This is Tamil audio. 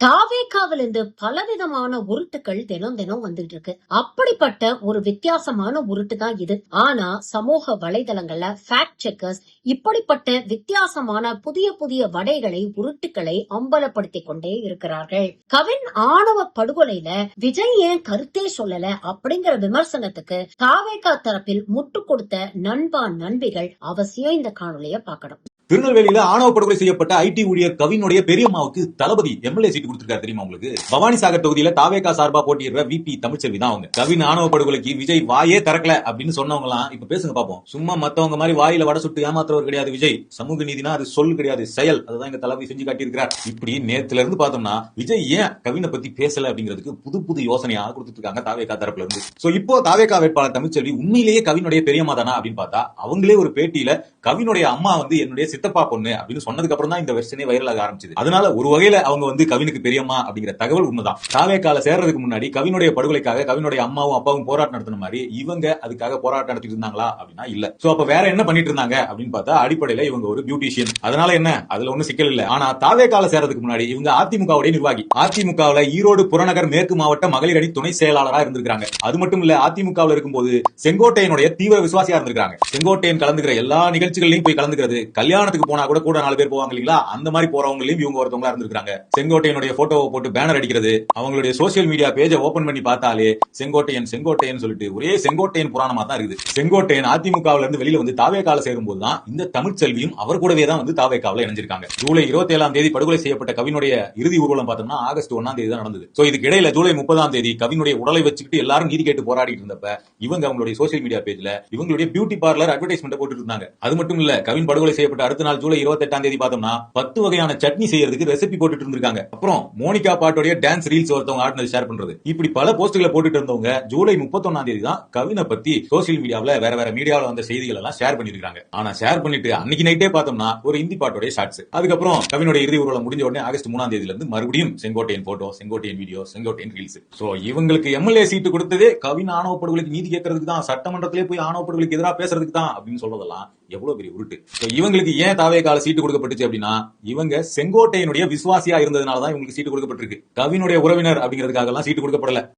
தாவேகாவிலிருந்து பலவிதமான உருட்டுகள் தினம் தினம் வந்துட்டு இருக்கு. அப்படிப்பட்ட ஒரு வித்தியாசமான உருட்டு தான் இது. ஆனா சமூக வலைதளங்கள்ல ஃபேக்ட் செக்கர்ஸ் இப்படிப்பட்ட வித்தியாசமான புதிய புதிய வடைகளை உருட்டுகளை அம்பலப்படுத்திக் கொண்டே இருக்கிறார்கள். கவின் ஆணவ படுகொலையில விஜய் ஏன் கருத்தே சொல்லல அப்படிங்கிற விமர்சனத்துக்கு தாவேகா தரப்பில் முட்டு கொடுத்த நண்பா நண்பிகள் அவசியம் இந்த காணொலியை பார்க்கணும். திருநெல்வேலியில ஆணவ படுகொலை செய்யப்பட்ட ஐடி ஊழியர் கவினுடைய பெரியம்மாவுக்கு தளபதி எம்எல்ஏ சீட் கொடுத்திருக்காரு தெரியுமா உங்களுக்கு? பவானி சாகர் தொகுதியில தாவேகா சார்பா போட்டியிடுற விபி தமிழ்ச்செல்வி தான் அவங்க. கவின் ஆணவ படுகொலைக்கு விஜய் வாயே திறக்கல அப்படின்னு சொன்னவங்க எல்லாம் இப்ப பேசுங்க பாப்போம். சும்மா மத்தவங்க மாதிரி வாயில வட சுட்டு ஏமாத்துறவர் கிடையாது விஜய். சமூக நீதினா அது சொல் கிடையாது, செயல். அதுதான் எங்க தளபதி செஞ்சு காட்டியிருக்கிறார். இப்படி நேத்துல இருந்து பார்த்தோம்னா விஜய் ஏன் கவினை பத்தி பேசல அப்படிங்கிறதுக்கு புது புது யோசனையா கொடுத்துட்டு இருக்காங்க தாவேகா தரப்புல இருந்து. சோ இப்போ தாவேகா வேட்பாளர் தமிழ்ச்செல்வி உண்மையிலேயே கவினுடைய பெரியம்மா தானா அப்படின்னு பார்த்தா அவங்களே ஒரு பேட்டியில கவினுடைய அம்மா வந்து என்னுடைய சித்தப்பா பொண்ணு அப்படின்னு சொன்னதுக்கு அப்புறம் தான் இந்த வெர்ஷனே வைரல் ஆக ஆரம்பிச்சது. அதனால ஒரு வகையில அவங்க வந்து கவினுக்கு பெரியம்மா அப்படிங்கிற தகவல் உண்மைதான். தாவேகால சேர்றதுக்கு முன்னாடி கவினுடைய படுகொலைக்காக கவினுடைய அம்மாவும் அப்பாவும் போராட்டம் நடத்தின மாதிரி இவங்க அதுக்காக போராட்டம் நடத்திட்டு இருந்தாங்களா அப்படின்னா இல்ல. சோ அப்ப வேற என்ன பண்ணிட்டு இருந்தாங்க அப்படின்னு பார்த்தா அடிப்படையில இவங்க ஒரு பியூட்டிஷியன். அதனால என்ன, அதுல ஒன்னும் சிக்கல் இல்ல. ஆனா தாவேகால சேர்றதுக்கு முன்னாடி இவங்க அதிமுகவுடைய நிர்வாகி. அதிமுகவுல ஈரோடு புறநகர் மேற்கு மாவட்ட மகளிர் அணி துணை செயலாளரா இருந்திருக்காங்க. அது மட்டும் இல்ல, அதிமுகவுல இருக்கும்போது செங்கோட்டையனுடைய தீவிர விசுவாசியா இருந்திருக்காங்க. செங்கோட்டையன் கலந்துக்கிற எல்லா நிகழ்ச்சிகளையும் போய் கலந்துக்கிறது, கல்யாணத்துக்கு போனா கூட 4 பேர் போவாங்க இல்லீங்களா, அந்த மாதிரி போறவங்களையும் இவங்க ஒருத்தவங்களா இருந்திருக்காங்க. செங்கோட்டையனுடைய போட்டோவை போட்டு பேனர் அடிக்கிறது, அவங்களுடைய சோசியல் மீடியா பேஜை ஓபன் பண்ணி பார்த்தாலே செங்கோட்டையன் செங்கோட்டையன் சொல்லிட்டு ஒரே செங்கோட்டையன் புராணமா தான் இருக்குது. செங்கோட்டையன் அதிமுகவுல இருந்து வெளியில வந்து தாவேகால சேரும்போது தான் இந்த தமிழ்ச்செல்வியும் அவர் கூடவே தான் வந்து தாவேகாவுல இணைஞ்சிருக்காங்க. ஜூலை 27ஆம் தேதி படுகொலை செய்யப்பட்ட கவினுடைய இறுதி ஊர்வலம் பார்த்தோம்னா ஆகஸ்ட் 1ஆம் தேதி தான் நடந்தது. சோ இதுக்கு இடையில ஜூலை 30ஆம் தேதி கவினுடைய உடலை வச்சுக்கிட்டு எல்லாரும் நீதி கேட்டு போராடிட்டு இருந்தப்ப இவங்க அவங்களுடைய சோசியல் மீடியா பேஜ்ல இவங்களுடைய பியூட்டி பார்லர் அட்வர்டைஸ்மெண்ட் போட்டுட்டு இருந்தாங்க. அது மட்டும் இல்ல, கவின் படுகொலை செய்யப்பட்ட அடுத்த நாள் ஜூலை 28ஆம் தேதி பார்த்தோம்னா 10 வகையான சட்னி செய்யறதுக்கு ரெசிபி போட்டுட்டு இருந்திருக்காங்க. அப்புறம் மோனிகா பாட்டோடைய டான்ஸ் ரீல்ஸ் ஒருத்தவங்க ஆடினது ஷேர் பண்றது, இப்படி பல போஸ்ட்களை போட்டுட்டு இருந்தவங்க ஜூலை 31ஆம் தேதி தான் கவினை பத்தி சோசியல் மீடியாவில் வேற மீடியாவில் வந்த செய்திகள் எல்லாம் ஷேர் பண்ணிருக்காங்க. ஆனா ஷேர் பண்ணிட்டு அன்னைக்கு நைட்டே பார்த்தோம்னா ஒரு இந்தி பாட்டோடைய ஷார்ட்ஸ். அதுக்கப்புறம் கவினுடைய இறுதி ஊர்வலம் முடிஞ்ச உடனே ஆகஸ்ட் 3ஆம் தேதியில இருந்து மறுபடியும் Sengottaiyan photo, Sengottaiyan video, Sengottaiyan reels. So இவங்களுக்கு எம்எல்ஏ சீட்டு கொடுத்ததே கவின் ஆணவ படுகொலைக்கு நீதி கேட்கறதுக்கு தான், சட்டமன்றத்திலே போய் ஆணவ படுகொலைக்கு எதிராக பேசுறதுக்கு தான் அப்படின்னு சொல்றதெல்லாம் எவ்வளவு பெரிய உருட்டு. இவங்களுக்கு ஏன் தாவேகால சீட்டு கொடுக்கப்பட்டுச்சு அப்படின்னா இவங்க செங்கோட்டையனுடைய விசுவாசியா இருந்ததுனாலதான் இவங்களுக்கு சீட்டு கொடுக்கப்பட்டிருக்கு. கவினுடைய உறவினர் அப்படிங்கிறதுக்காக எல்லாம் சீட்டு கொடுக்கப்படல.